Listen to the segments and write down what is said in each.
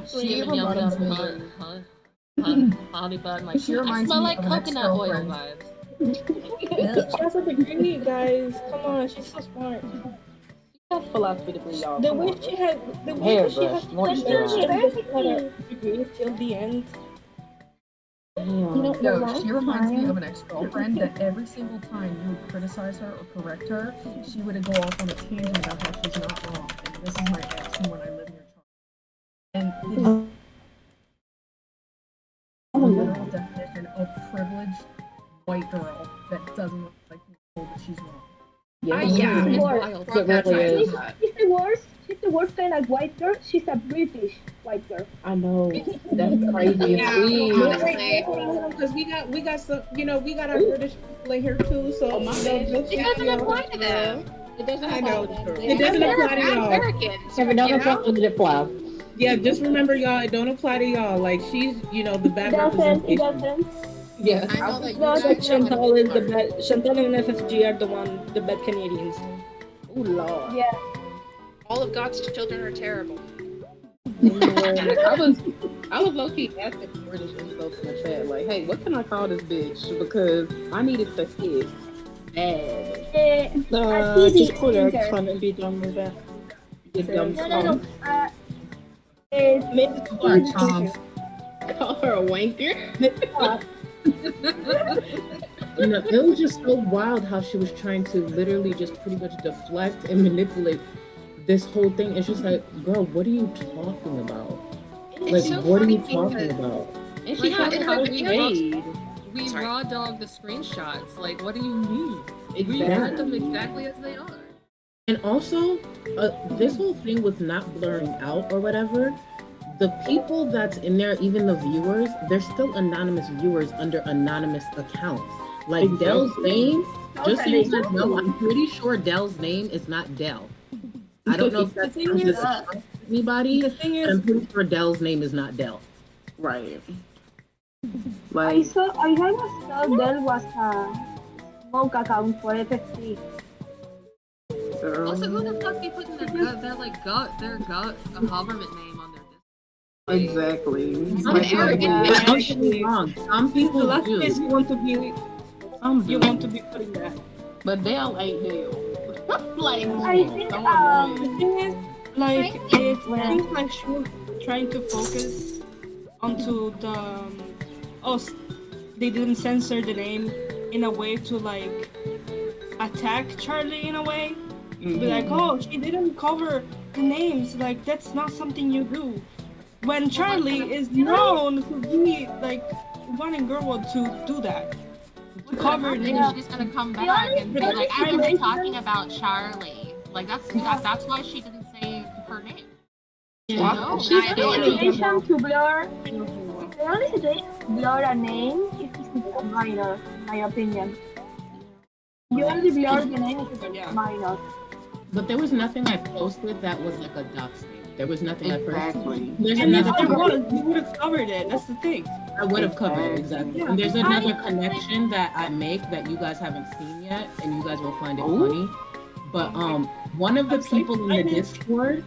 She Screaming, yum reminds yum, me. honey bun. Like, She I reminds smell me like of an coconut oil ex-girlfriend. vibes. She has a degree, guys. Come on, she's so smart. That's philosophy degree, y'all. The Come way on. she has, the way that she has Hairbrush, to That's the moisturize. mention that she had a university. degree till the end. Damn. The Yo, last she reminds me of time. an ex-girlfriend that every single time you would criticize her or correct her, she would go off on a tangent about how she's not wrong. And this is my ex from when I lived near Charlotte. And it is the literal definition of privileged white girl that doesn't look like people that she's wrong. Yeah, Yeah. It's Worse. wild. it really is. She's the worst. She's the worst kind of white girl. She's a British white girl. I know. That's crazy. Yeah, honestly, because we got some, we got our British people in here too. So my just It doesn't apply to them. It doesn't I apply know. to them. It doesn't apply to y'all. Americans. Kevin, don't you apply know? to the fly. Yeah, just remember, y'all. It don't apply to y'all. Like she's, the bad It representation. doesn't. Yeah. I know that you No, guys like have Chantal an is the bad. Chantal and FFG are the bad Canadians. Oh Lord. Yeah. All of God's children are terrible. I was low key asking British folks in the chat, like, hey, what can I call this bitch? Because I needed to hit bad. Just Just put her finger. fun and be done with that. Get dumb No. Maybe Alright, Tom. Call her a wanker. It was just so wild how she was trying to literally just pretty much deflect and manipulate this whole thing. It's just like, girl, what are you talking about? Like, so what are you funny talking because- about? And she Yeah, had and how her she video- made. We Sorry. raw dog the screenshots. Like, what do you mean? We Exactly. read them exactly as they are. And also, this whole thing with not blurring out or whatever, the people that's in there, even the viewers, they're still anonymous viewers under anonymous accounts. Like Exactly. Dell's name, just so you Totally. guys know, I'm pretty sure Dell's name is not Dell. I don't know if that's thing is, anybody, the thing but I'm is, pretty sure Dell's name is not Dell. Right. I Like, was told there was a smoke account for FFC. girl. Also, who the fuck be putting their government name on their disc? Exactly. Some Like, people arrogant do. bitch. Don't get me wrong. Some the people last do. place you want to be, you want to be putting that. But Dale ain't Dale. Like, I think so The annoying. thing is, like, it seems like she was trying to focus onto the they didn't censor the name in a way to like attack Charlie in a way. Be like, oh, she didn't cover the names. Like, that's not something you do. When Charlie is known to be like wanting girl to do that, to cover And names. she's gonna come The back only- and be the like, I only was situation- talking about Charlie. Like that's why she didn't say her name. Yeah. No, She's I The know. only situation to blur, the only situation to blur a name is if it's a minor, in my opinion. You only blur the name if it's Yeah. minor. But there was nothing I posted that was like a dox name. There was nothing I posted. Exactly. There's And if another there was, you would have covered it. That's the thing. I would have covered it, exactly. Yeah. And there's another connection that I make that you guys haven't seen yet, and you guys will find it Ooh. funny. But one of the I'm so people in the excited. Discord,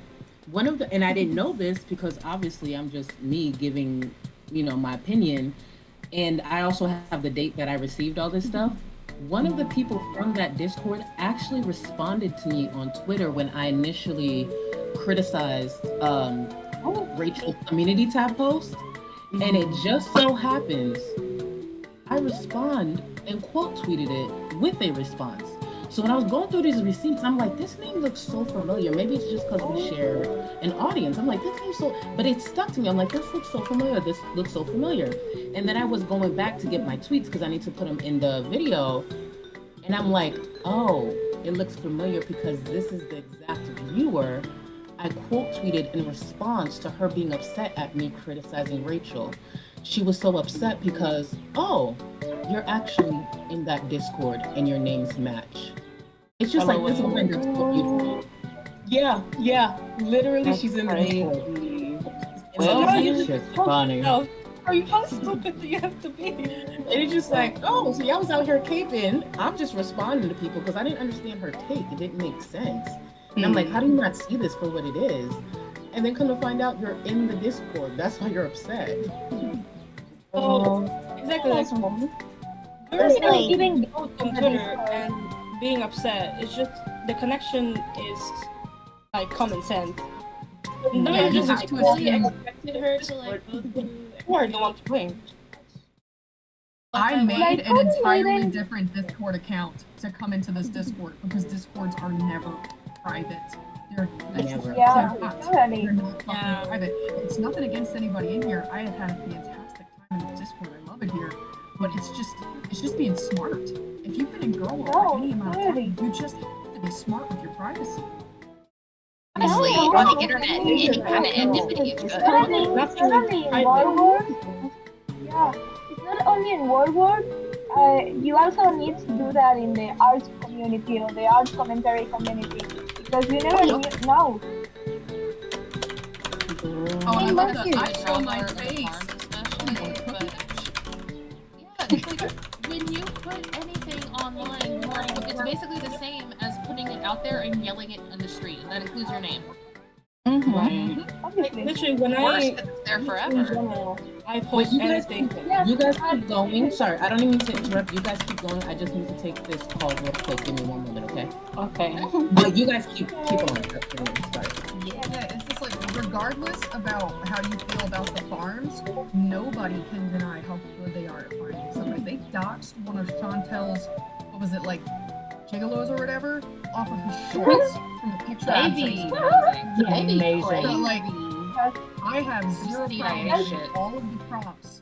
and I didn't know this because obviously I'm just me giving, my opinion, and I also have the date that I received all this stuff. One of the people from that Discord actually responded to me on Twitter when I initially criticized Rachel's community tab post. And it just so happens I respond and quote tweeted it with a response. So when I was going through these receipts, I'm like, this name looks so familiar. Maybe it's just because we share an audience. I'm like, this name but it stuck to me. I'm like, this looks so familiar. This looks so familiar. And then I was going back to get my tweets because I need to put them in the video. And I'm like, oh, it looks familiar because this is the exact viewer I quote tweeted in response to her being upset at me criticizing Rachel. She was so upset because, oh, you're actually in that Discord and your names match. It's just like this woman that's so beautiful. Yeah, literally, That's she's in the crazy. Discord. Well, Well, it's just funny. How stupid do you have to be? And it's just like, oh, so y'all was out here caping. I'm just responding to people because I didn't understand her take. It didn't make sense. And I'm like, how do you not see this for what it is? and then come to find out you're in the Discord. That's why you're upset. Oh, exactly. Like, That's you're like- even on Twitter and being upset. It's just the connection is like common sense. No, Yeah, you just just expected her to like go through. you are the one to blame. I made Like, an entirely Sweden- different Discord account to come into this Discord because Discords are never private. They're Never. Yeah, They're not. totally. They're not fucking Yeah. private. It's nothing against anybody in here. I have had a fantastic time in the Discord. I love it here. But it's just being smart. If you've been in girl world for any amount of time, you just have to be smart with your privacy. Honestly, No, on no, the internet, no, any no, kind of no. anonymity is good. Certainly in World War. Yeah, it's not only in World War. You also need to do that in the arts community or the arts commentary community because you never know. Oh, I Hey, love Matthew. that. I show my Traveler and face. farms especially, but yeah, it's like when you put anything online, it's basically the same as putting it out there and yelling it on the street. That includes your name. Like, Obviously. literally, when Worse, I 'cause it's there in forever. general, I post you guys- anything. Yeah. You guys keep going. Sorry, I don't even mean to interrupt. You guys keep going. I just need to take this call real quick. Give me 1 minute, okay? Okay. But you guys keep on. Sorry. Yeah, it's just like regardless about how you feel about the farms, nobody can deny how good they are at finding somebody. They doxed one of Chantel's, what was it, like gigolos or whatever, off of his shorts from the picture. Maybe. Amazing. So like, I have zero CIA problem shit. with all of the props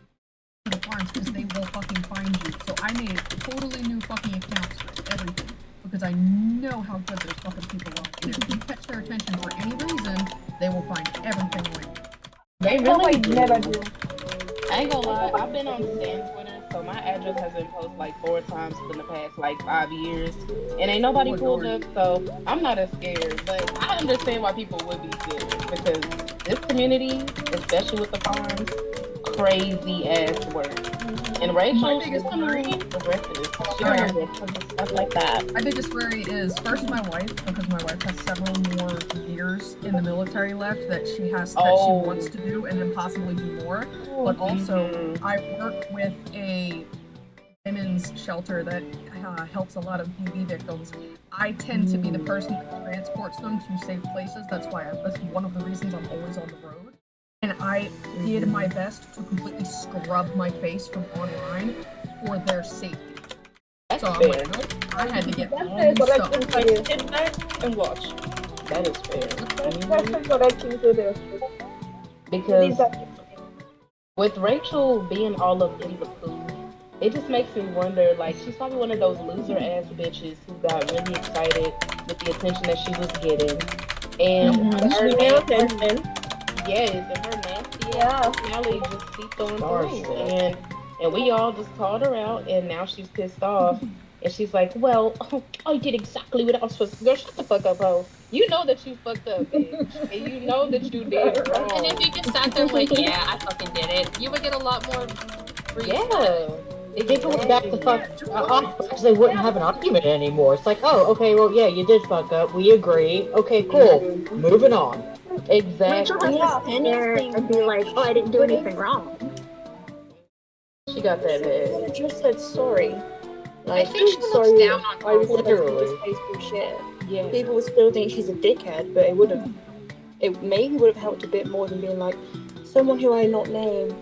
for the farms because they will fucking find you. So I made totally new fucking accounts for everything because I know how good those fucking people are. And if you catch their attention for any reason, they will find everything on you. They No, I really do. never do. I ain't gonna lie, I've been on Stan Twitter, so my address has been posted like 4 times in the past like 5 years, and ain't nobody Oh, pulled Lord. up, so I'm not as scared. But I understand why people would be scared because this community, especially with the farms, crazy ass work. And Rachel, she's biggest gonna worry- regret this. She Alright. gonna regret stuff like that. My biggest worry is first my wife, because my wife has several more years in the military left that she Oh. wants to do and then possibly do more. But also, Mhm. I work with a women's shelter that helps a lot of DV victims. I tend to be the person that transports them to safe places. That's one of the reasons I'm always on the road. And I did my best to completely scrub my face from online for their safety. That's So I'm fair. like, nope, I had to get That's all the new correct stuff. thing to Like, do. sit back and watch. That is fair. That's the correct thing to do. Because Exactly. with Rachel being all up in the food, it just makes me wonder, like, she's probably one of those loser ass bitches who got really excited with the attention that she was getting. And her yes, and her nasty Yeah. personality just keeps on through. And we all just called her out, and now she's pissed off. And she's like, well, I did exactly what I was supposed to. Girl, shut the fuck up, ho. You know that you fucked up, bitch. And you know that you did it wrong. And if you just sat there like, yeah, I fucking did it, you would get a lot more. Yeah. If it was back to fuck off, they wouldn't have an argument anymore. It's like, oh, okay, well, yeah, you did fuck up. We agree. Okay, cool. Moving on. Exactly. Yeah. and be like, oh, I didn't do anything wrong. She got that bad. I just said sorry. I think she looks down on I was Literally. just pays for shit. Yeah. People would still think she's a dickhead, but it maybe would have helped a bit more than being like, someone who I not name,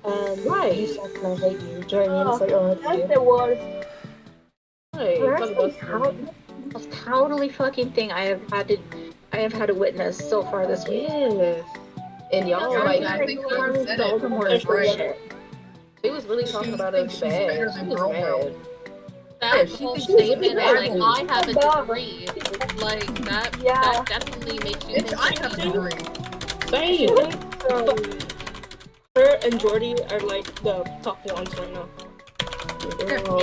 Right. you suck and I hate you. Do you know what I mean? It's like, oh, I That's hate the worst. Hey, Most cowardly fucking thing I have had to witness so far this week. yes. And y'all Yeah, like, I think Rose said it more is right. she was really talking about thinks us she's better bad. She than was girl mad. world. That she whole thinks she's statement, really like, bad. I have a degree, like, that, Yeah. that definitely makes you Bitch, think I that have a you- degree. Same. her and Jordy are like the top ones right now.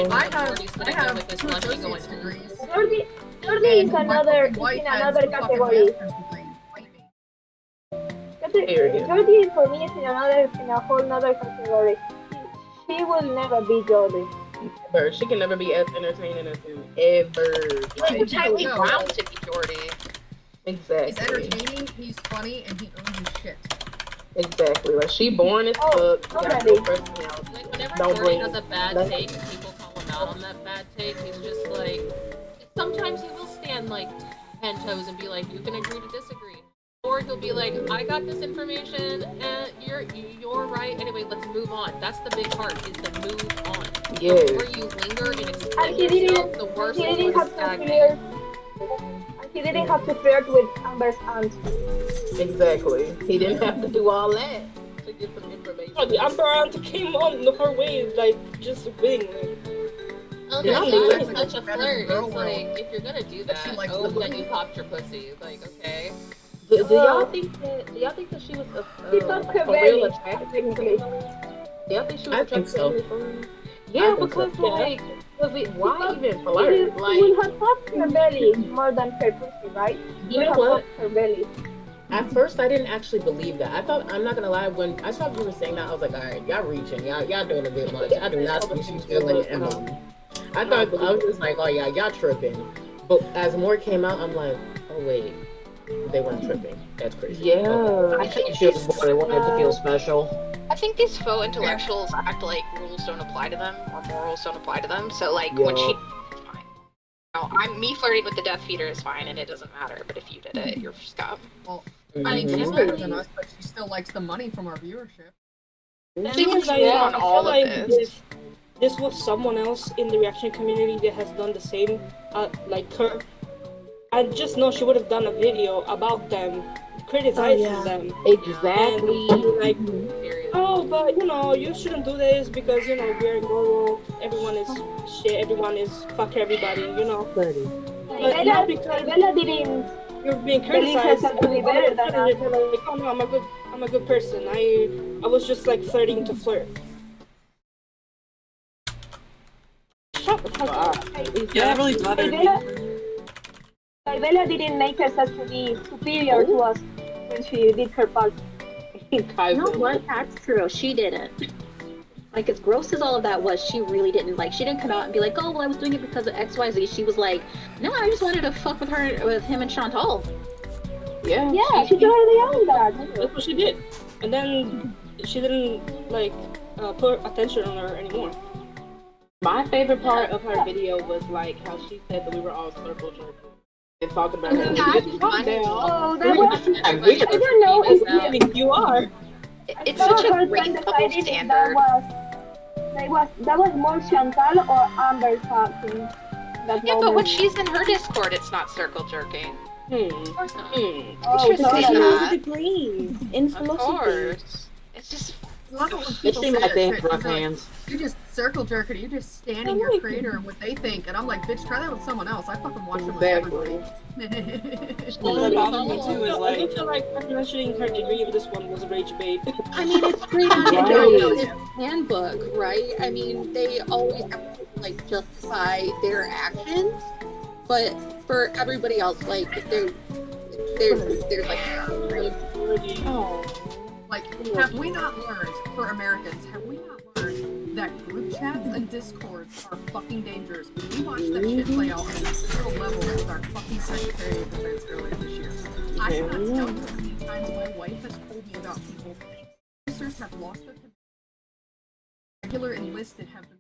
And I have Jordy's gonna go with this two blushy going, associate's degrees. Jordi And is my another, fucking wife in has another two fucking category. master's degrees. Fight me. Period. Jordi for me is in a whole nother category. She will never be Jordi. Ever. She can never be as entertaining as him. Ever. like, Tylee No. Brown to be Jordy. Exactly. He's entertaining, he's funny, and he owns his shit. Exactly. Like she boring as Oh, fuck. Got already. no personality. Like whenever Don't Jordan bring has a bad nothing. take and people call him out on that bad take, he's just like, sometimes he will stand like 10 toes and be like, you can agree to disagree. Or he'll be like, I got this information and you're right. Anyway, let's move on. That's the big part, is to move on. Yeah. The more you linger and And explain he yourself, didn't. the worse He it's didn't going to have to stagnate. flirt. And he didn't have to flirt with Amber's aunt. Exactly. He didn't have to do all that to get some information. Oh, the Amber Aunt came on her way, like, just winning. Oh, Yeah, no, she that's likes such a better flirt. girl It's world. like, if you're gonna do that, She likes oh, the then money. you popped your pussy. Like, okay. Do y'all think that she was She got for real Cavelli, attracted to technically. Emily? Do y'all think she was I think attracted so. to Emily for real? Yeah, because like, why even She flirt? will Like, have popped her belly more than her pussy, right? She You will know have what? popped her belly. At first, I didn't actually believe that. I thought, I'm not gonna lie, when I saw you were saying that, I was like, all right, y'all reaching, y'all doing a bit much. I do not think she's feeling Emily. I thought, I was just like, oh yeah, y'all tripping. But as more came out, I'm like, oh wait, they weren't tripping. That's crazy. yeah. I think she was more wanted to feel special. I think these faux intellectuals act like rules don't apply to them or morals don't apply to them. So like when she, it's fine. No, me flirting with the Death Feeder is fine and it doesn't matter. But if you did it, you're scum. Well, I mean, she's better than us, but she still likes the money from our viewership. She was like, on I all feel of like this. this was someone else in the reaction community that has done the same, like her. I just know she would have done a video about them, criticizing them. Exactly. And like, oh, but you know, you shouldn't do this because you know we're normal. Everyone is shit. Everyone is fuck everybody. You know. But not because Bella didn't you're being believe criticized. herself to be better than us. You're like, oh no, I'm a good person. I was just like flirting to flirt. Shut the fuck up. Yeah, that really bothered me. Bella didn't make herself to be superior to us when she did her part. You know what? That's true. She didn't. Like, as gross as all of that was, she really didn't. Like, she didn't come out and be like, oh, well, I was doing it because of XYZ. She was like, no, I just wanted to fuck with him and Chantal. Yeah. Yeah, she totally owned that. That's what she did. And then she didn't like put attention on her anymore. My favorite part of her video was like how she said that we were all circle jerking and talking about her. Oh, that was. I Everybody- don't know if I mean, you are. It's I such saw a her great friend double decided that standard. that was more Chantal or Amber talking. That Yeah, but moment. when she's in her Discord, it's not circle jerking. Of course not. Oh, Interesting. totally. Degrees in Of philosophy. course. It's just Love it when It people seemed say like they that had shit. rough They're like, hands. you just circle jerking. You're just standing your creator and what they think. And I'm like, bitch, try that with someone else. I fucking watch them with everybody. What bothered me too is I like, do feel like mentioning her degree in this one was rage bait. I mean, it's straight out of Right. the handbook, right? I mean, they always have to like justify their actions, but for everybody else, like there's like Like, have we not learned, for Americans, have we not learned that group chats and discords are fucking dangerous? We watched that shit play out on a literal level with our fucking Secretary of Defense earlier this year. I cannot tell you how many times my wife has told me about people. Officers have lost their command. Regular enlisted have been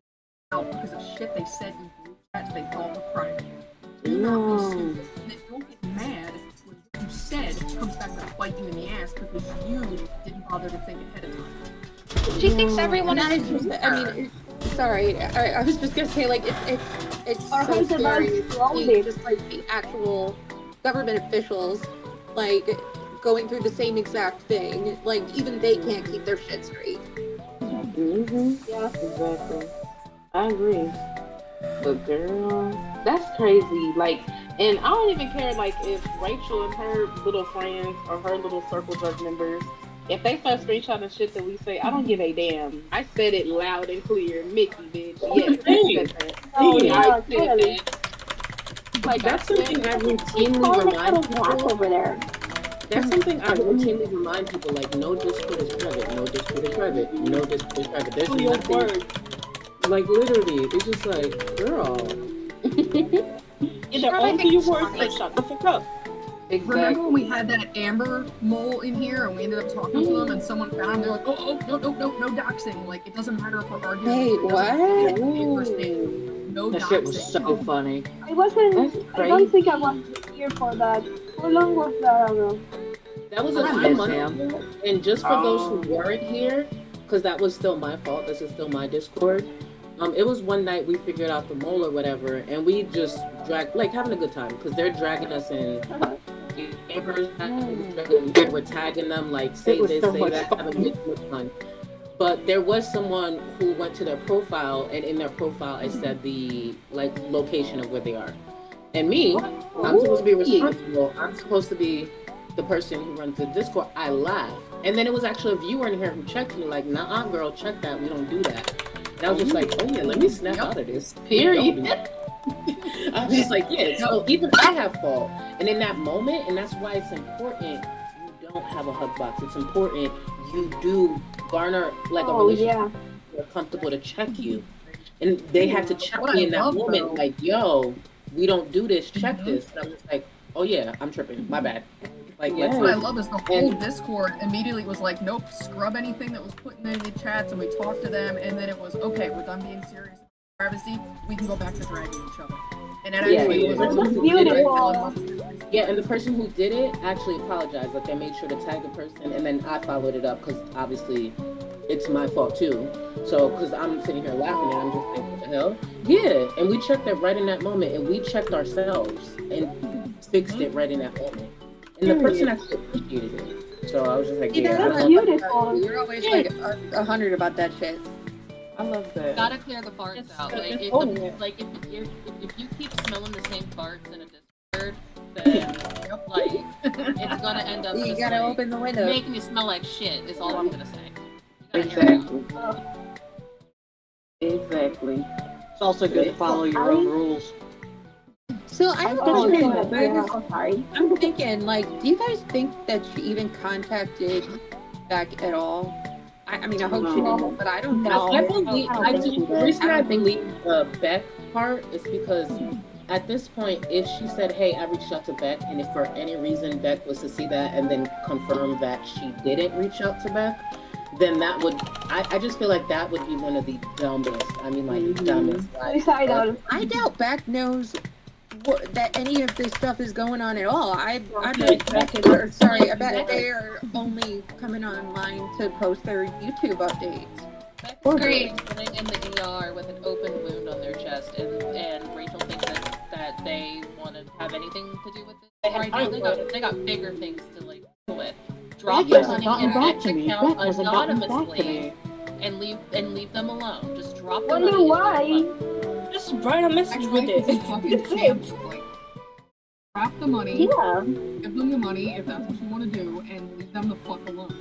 out because of shit they said in group chats they thought were private. Do not be stupid. And then don't get mad when what you said comes back to bite you in the ass because you didn't bother to think ahead of time. she thinks everyone and is. I just, I mean, sorry, I was just gonna say like it's Our so hands are scary not to strong, see just like the actual government officials like going through the same exact thing. Like even they can't keep their shit straight. Yeah, exactly. I agree. But girl, that's crazy. Like, and I don't even care, like, if Rachel and her little friends or her little circle jerk members, if they start screenshotting shit that we say, I don't give a damn. I said it loud and clear. Mickey, bitch. Yes, I said that. Oh, I yeah, said totally. that. Like, that's something I routinely remind people. Over there. That's something I routinely remind people, like, no Discord is private, no Discord is private, no Discord is private. There's Do your nothing, word. like, literally, it's just like, girl. Either own to your word or shut the fuck up. Remember when we had that Amber mole in here and we ended up talking to them and someone found them, they're like, oh, no doxing. Like, it doesn't matter if we're arguing. Wait, It doesn't what? matter. No That doxing. shit was so funny. I wasn't. That's I don't think I was here for that. How long was that ago? That was a I few miss months him. ago. And just for those who weren't here, because that was still my fault. This is still my Discord. It was one night we figured out the mole or whatever, and we just dragged, like, having a good time because they're dragging us in. We're tagging them, like, say was this, so say much that, fun. having a good fun. But there was someone who went to their profile, and in their profile it said the like location of where they are. And me, I'm supposed to be responsible. I'm supposed to be the person who runs the Discord. I laughed, and then it was actually a viewer in here who checked me, like, "Nah, girl, check that. We don't do that." And I was just like, "Oh yeah, let me snap out of this." Period. I was just like, "Yeah." So even I have fault, and in that moment, and that's why it's important. You don't have a hug box. It's important you do garner like a relationship. They're comfortable to check you, and they had to check me in that moment, like, "Yo, we don't do this. Check this." And I was like, "Oh yeah, I'm tripping. My bad." Like, That's what I love is the whole Discord immediately was like, nope, scrub anything that was put in any chats, and we talked to them, and then it was, okay, we're done being serious about privacy, we can go back to dragging each other. And it actually was beautiful. Yeah, and the person who did it actually apologized. Like, they made sure to tag the person, and then I followed it up because obviously it's my fault too. So, because I'm sitting here laughing, and I'm just like, what the hell? Yeah, and we checked that right in that moment, and we checked ourselves and fixed it right in that moment. And the person actually appreciated it. So I was just like, yeah, That's beautiful. You're always like 100 about that shit. I love that. Gotta clear the farts out. Like, if, owning the, it. like if you keep smelling the same farts in a Discord, then like it's gonna end up You just gotta like, open the window. making you smell like shit. Is all I'm gonna say. You gotta hear it out. Exactly. It's also good to follow your own rules. So I have a Oh, question. yeah. I'm sorry. I'm thinking, like, do you guys think that she even contacted Beck at all? I mean, I hope she didn't, but I don't know. I believe, the reason I believe the Beck part is because at this point, if she said, hey, I reached out to Beck, and if for any reason Beck was to see that and then confirm that she didn't reach out to Beck, then that would, I just feel like that would be one of the dumbest, dumbest. I doubt Beck knows that any of this stuff is going on at all. I bet they are only coming online to post their YouTube updates. Beck's great sitting in the ER with an open wound on their chest, and Rachel thinks that they want to have anything to do with it right now. They got bigger things to like deal with. Drop the money in Beck's account anonymously and leave them alone. Just drop the money. Wonder why? Just write a message with it. Drop the money, Yeah. give them the money if that's what you want to do, and leave them the fuck alone.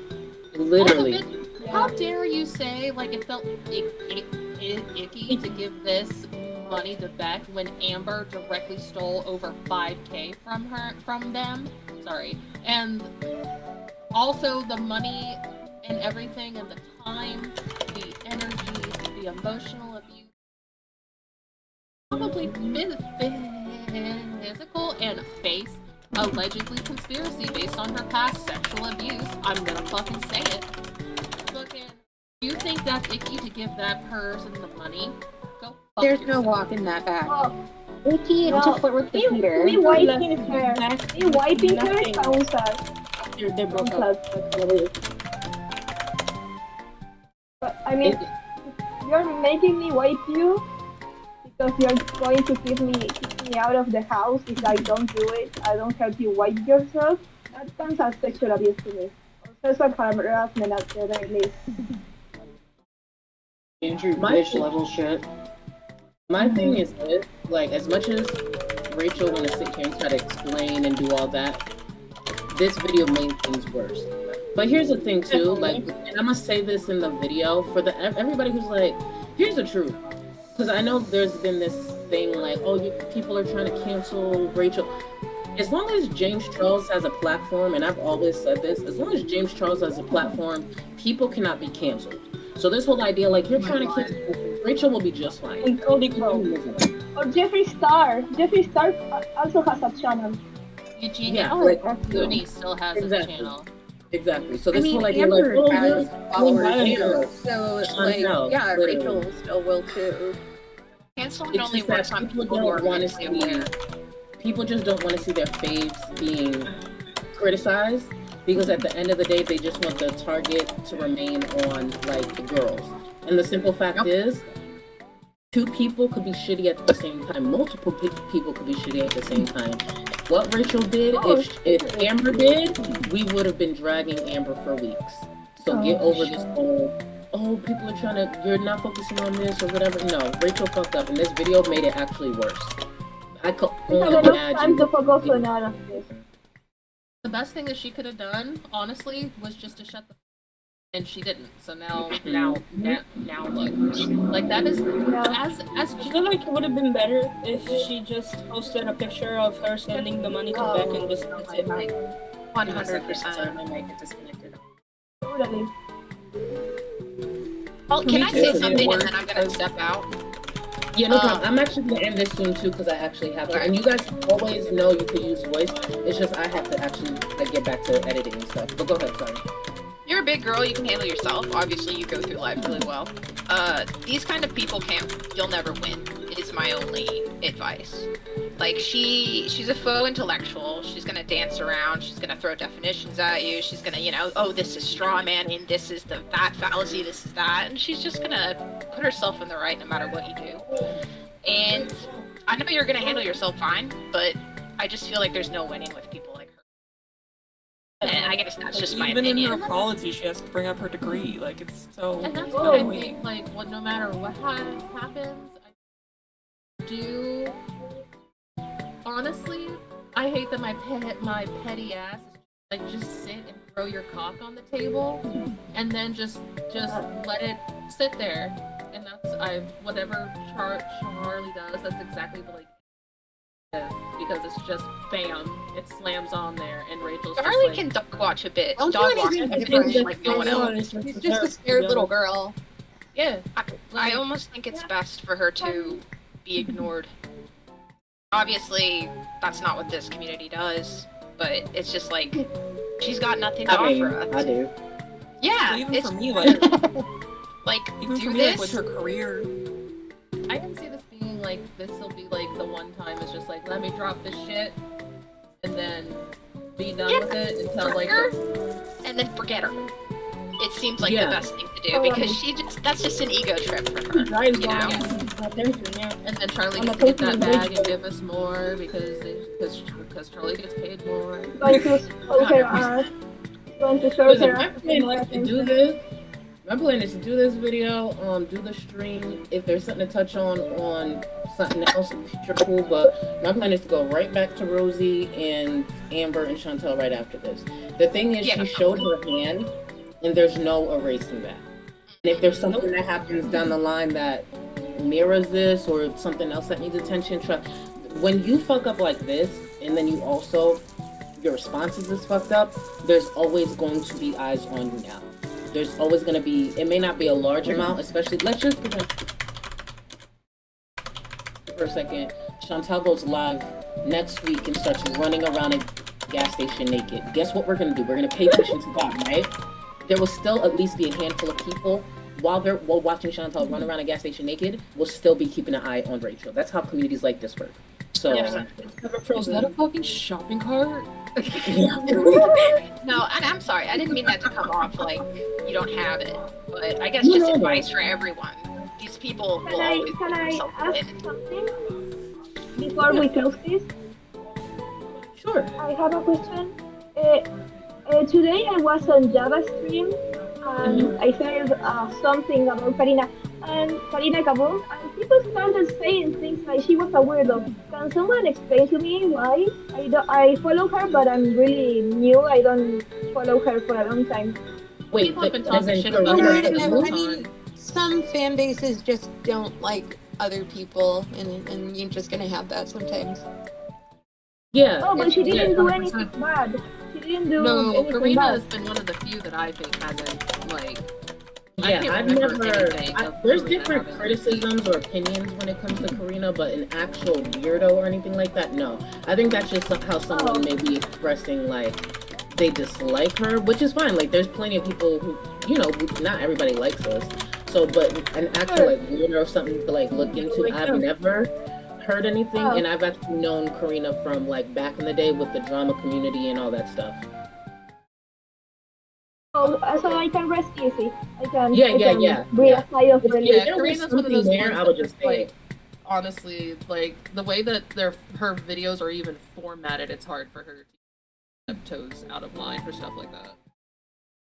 Literally. Also, how dare you say like it felt icky to give this money to Beck when Amber directly stole over $5,000 from them? Sorry, and also the money and everything and the time, the energy, the emotional abuse, probably physical and face allegedly conspiracy based on her past sexual abuse. I'm gonna fucking say it. Fucking, you think that's icky to give that person the money? Go fuck There's no yourself. walking that back. Icky to flirt with the Peter. Me wiping her. Me wiping her sounds They broke up. But I mean, you're making me wipe you because you're going to keep me out of the house if I don't do it. I don't help you wipe yourself. That counts as sexual abuse to me. Or sexual harassment at the very least. Andrew bitch level shit. My thing is this, like, as much as Rachel want to sit here and try to explain and do all that, this video made things worse. But here's the thing too, like, and I'm gonna say this in the video for the everybody who's like, here's the truth, because I know there's been this thing like, oh, people are trying to cancel Rachel. As long as James Charles has a platform, and I've always said this, as long as James Charles has a platform, people cannot be canceled. So this whole idea, like, you're trying to cancel Rachel, will be just fine. And Cody Crow. Or Jeffree Star. Jeffree Star also has a channel. Eugene Yeah, like Looney still has exactly. a channel. Exactly. So I this mean, whole idea, Amber like, has followers Amber. too, so like, Chantel, yeah, literally. Rachel still will too. Canceling It's only just that works on people people who are don't want to mentally aware. people just don't want to see their faves being criticized, because at the end of the day, they just want the target to remain on like the girls. And the simple fact is, two people could be shitty at the same time. Multiple people could be shitty at the same time. What Rachel did, if Amber did, we would have been dragging Amber for weeks. So get over this whole, oh, people are trying to, you're not focusing on this or whatever. No, Rachel fucked up, and this video made it actually worse. I could only imagine. Time to focus on all of this. The best thing that she could have done, honestly, was just to shut the and she didn't. So now look. Like that is as I feel like it would have been better if she just posted a picture of her sending the money to Beck and just that's it. 100%. My mic is disconnected. Totally. Well, can I say something and then I'm gonna step out? Yeah, no problem. I'm actually gonna end this soon too, because I actually have to. And you guys always know you could use voice. It's just I have to actually like get back to editing and stuff. But go ahead, sorry. You're a big girl, you can handle yourself. Obviously, you go through life really well. These kind of people you'll never win, is my only advice. Like, she's a faux intellectual. She's gonna dance around. She's gonna throw definitions at you. She's gonna, oh, this is straw man, and this is that fallacy, this is that. And she's just gonna put herself in the right no matter what you do. And I know you're gonna handle yourself fine, but I just feel like there's no winning with people like her. And I guess that's just my Even opinion. in her apology, she has to bring up her degree. Like, it's so. And that's what I think. Like, no matter what happens, I do. Honestly, I hate that my petty ass like just sit and throw your cock on the table, and then just let it sit there. And that's whatever Charlie does. That's exactly the because it's just bam, it slams on there, and Rachel's Charlie just like, can dog watch a bit. Don't Dog do watch anything a different. bit like no one else. She's just a scared little girl. Yeah. I almost think it's best for her to be ignored. Obviously, that's not what this community does, but it's just like she's got nothing to offer us. I do. Yeah, But even it's for me, like, like even do for me, this. like with her career. I can see this being like, this will be like the one time it's just like, let me drop this shit, and then be done with it until like and then forget her. It seems like Yeah. the best thing to do because that's just an ego trip for her. Drives You know? and then Charlie gets to get that bag and give us more because Charlie gets paid more. Going to show her ass. Going to show Listen, her my ass. plan is to do this. My plan is to do this video, do the stream. If there's something to touch on something else, sure, cool. But my plan is to go right back to Rosie and Amber and Chantel right after this. The thing is, she showed her hand, and there's no erasing that. And if there's something that happens down the line that mirrors this or something else that needs attention, when you fuck up like this, and then you also, your responses is fucked up, there's always going to be eyes on you now. There's always going to be, it may not be a large amount, especially, let's just pretend for a second, Chantel goes live next week and starts running around a gas station naked. Guess what we're going to do? We're going to pay attention to that, right? There will still at least be a handful of people while watching Chantel run around a gas station naked, will still be keeping an eye on Rachel. That's how communities like this work. So, Is that a fucking shopping cart? No, and I'm sorry, I didn't mean that to come off like you don't have it, but I guess just advice for everyone. These people will always Can put I themselves ask in. something before we close this? Sure. I have a question. Today I was on Java stream and I heard something about Karina Kaboom, and people started saying things like she was a weirdo. Can someone explain to me why? I follow her, but I'm really new. I don't follow her for a long time. Wait, People have been talking shit about her I this whole mean, time. some fan bases just don't like other people, and you're just gonna have that sometimes. Yeah. Oh, but she didn't do 100%. anything bad. She didn't do No, anything Karina bad. has been one of the few that I think hasn't like Yeah, can't I've remember never. anything of There's Karina different having- criticisms or opinions when it comes to Karina, but an actual weirdo or anything like that, no. I think that's just how someone may be expressing like they dislike her, which is fine. Like, there's plenty of people who, not everybody likes us. So, but an actual like weirdo or something to like look into, I've never heard anything, and I've actually known Karina from like back in the day with the drama community and all that stuff. So I can rest easy. I can Yeah. breathe a sigh of relief. Yeah, Karina's one of those there, ones I would that just just, say like, it. honestly, like the way that her videos are even formatted, it's hard for her to keep toes out of line for stuff like that.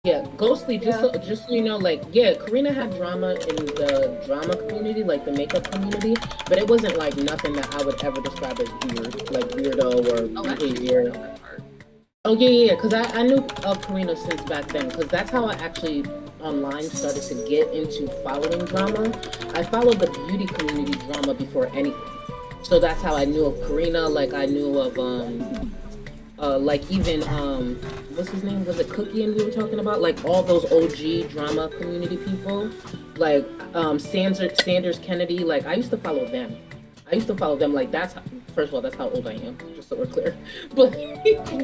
Yeah, Ghostly, just so you know, like, yeah, Karina had drama in the drama community, like the makeup community, but it wasn't like nothing that I would ever describe as weird, like weirdo or behavior. Oh yeah, because I knew of Karina since back then, because that's how I actually online started to get into following drama. I followed the beauty community drama before anything, so that's how I knew of Karina. Like I knew of like even what's his name? Was it Cookie and we were talking about? Like all those OG drama community people, like Sanders Kennedy. Like I used to follow them. Like that's how, first of all, that's how old I am, just so we're clear. But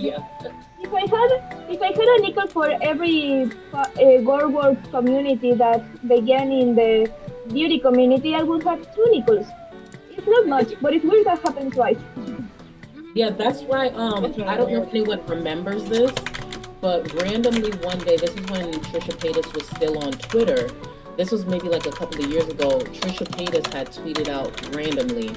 yeah. If I had a nickel for every girl world community that began in the beauty community, I would have 2 nickels. It's not much, but it's weird that happened twice. Yeah, that's why I don't know if anyone remembers this, but randomly one day, this is when Trisha Paytas was still on Twitter. This was maybe like a couple of years ago. Trisha Paytas had tweeted out randomly,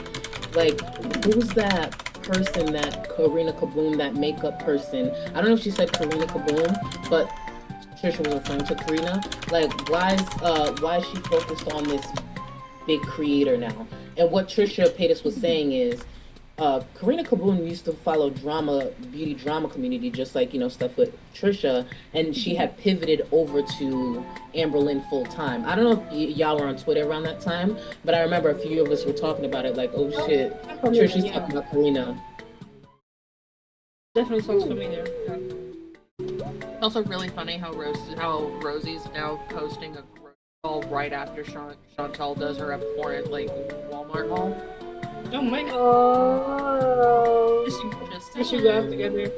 like, who's that person, that Karina Kaboom, that makeup person? I don't know if she said Karina Kaboom, but Trisha was referring to Karina. Like, why is she focused on this big creator now? And what Trisha Paytas was saying is, Karina Kaboom used to follow beauty drama community, just like, stuff with Trisha, and she had pivoted over to Amberlynn full time. I don't know if y'all were on Twitter around that time, but I remember a few of us were talking about it, like, oh shit, Trisha's talking about Karina. Definitely sounds familiar. It's also really funny how Rosie's now posting a haul right after Chantal does her abhorrent like Walmart haul. Oh my god. Oh. We should go out together.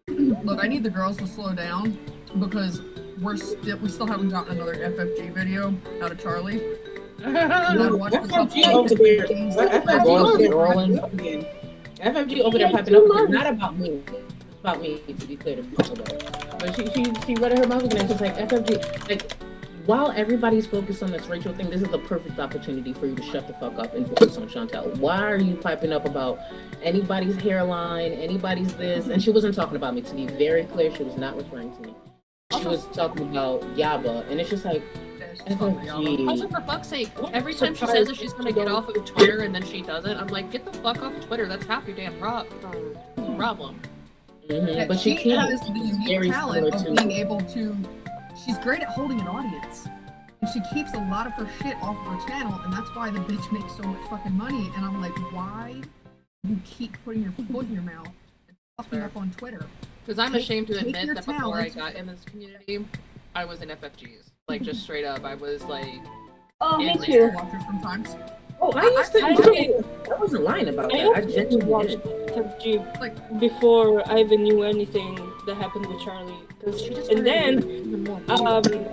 Look, I need the girls to slow down because we still haven't gotten another FFG video out of Charlie. FFG over there piping up. It's not about me. It's about me, to be clear to people. But she read her mouth and it's just like FFG. Like, while everybody's focused on this Rachel thing, this is the perfect opportunity for you to shut the fuck up and focus on Chantal. Why are you piping up about anybody's hairline, anybody's this? And she wasn't talking about me, to be very clear. She was not referring to me. She was talking about Yaba, and it's just like, FFG. Also, for fuck's sake, every time she says that she's gonna get off of Twitter and then she doesn't, I'm like, get the fuck off of Twitter. That's half your damn problem. Mm-hmm. But she can't. has the unique talent of being able to. She's great at holding an audience, and she keeps a lot of her shit off of her channel, and that's why the bitch makes so much fucking money. And I'm like, why do you keep putting your foot in your mouth and popping up on Twitter? Because I'm ashamed to take admit your that before talent. I got in this community, I was in FFGs. Like, just straight up, I was like. Oh, me in too. there. Sometimes. Oh, I used to. I wasn't lying about that. I genuinely watched FFG like before I even knew anything that happened with Charlie. And then,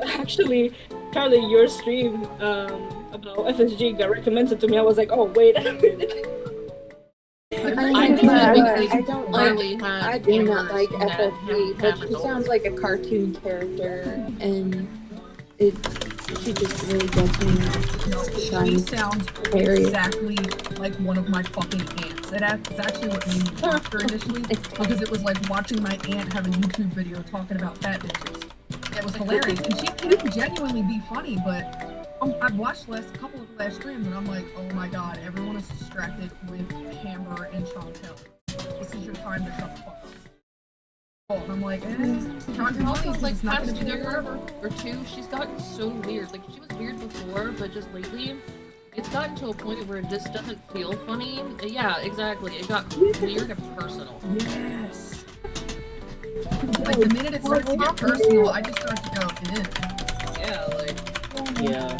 actually, Charlie, your stream about FSG got recommended to me. I was like, oh wait a minute. I don't like. I do not like FFG, but she sounds like a cartoon character, and she just really gets me. She sounds exactly like one of my fucking aunts. It's actually what made me watch her initially, because it was like watching my aunt have a YouTube video talking about fat bitches. It was hilarious, and she can genuinely be funny, but I've watched a couple of last streams, and I'm like, oh my god, everyone is distracted with Hammer and Chantel. This is your time to shut the fuck up. Oh, and I'm like, Also, like, not past gonna be there year forever. or two, she's gotten so weird. Like, she was weird before, but just lately, it's gotten to a point where it just doesn't feel funny. Yeah, exactly. It got weird and personal. Yes. Like, the minute it starts to get personal, I just start to go, yeah, like. Yeah.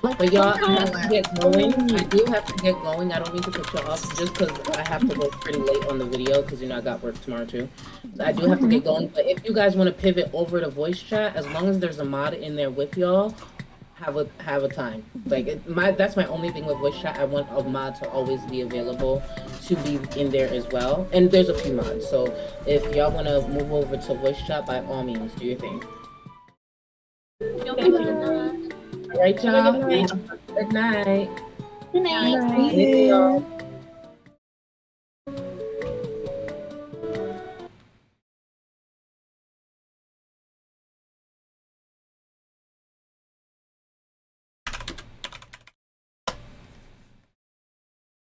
But y'all, I have to get going. I do have to get going. I don't mean to put you off just because I have to work pretty late on the video because, I got work tomorrow too. I do have to get going. But if you guys want to pivot over to voice chat, as long as there's a mod in there with y'all, have a time. Like that's my only thing with voice chat. I want a mod to always be available to be in there as well. And there's a few mods. So if y'all want to move over to voice chat, by all means, do your thing. All right, y'all. Good night. Good night. Good night.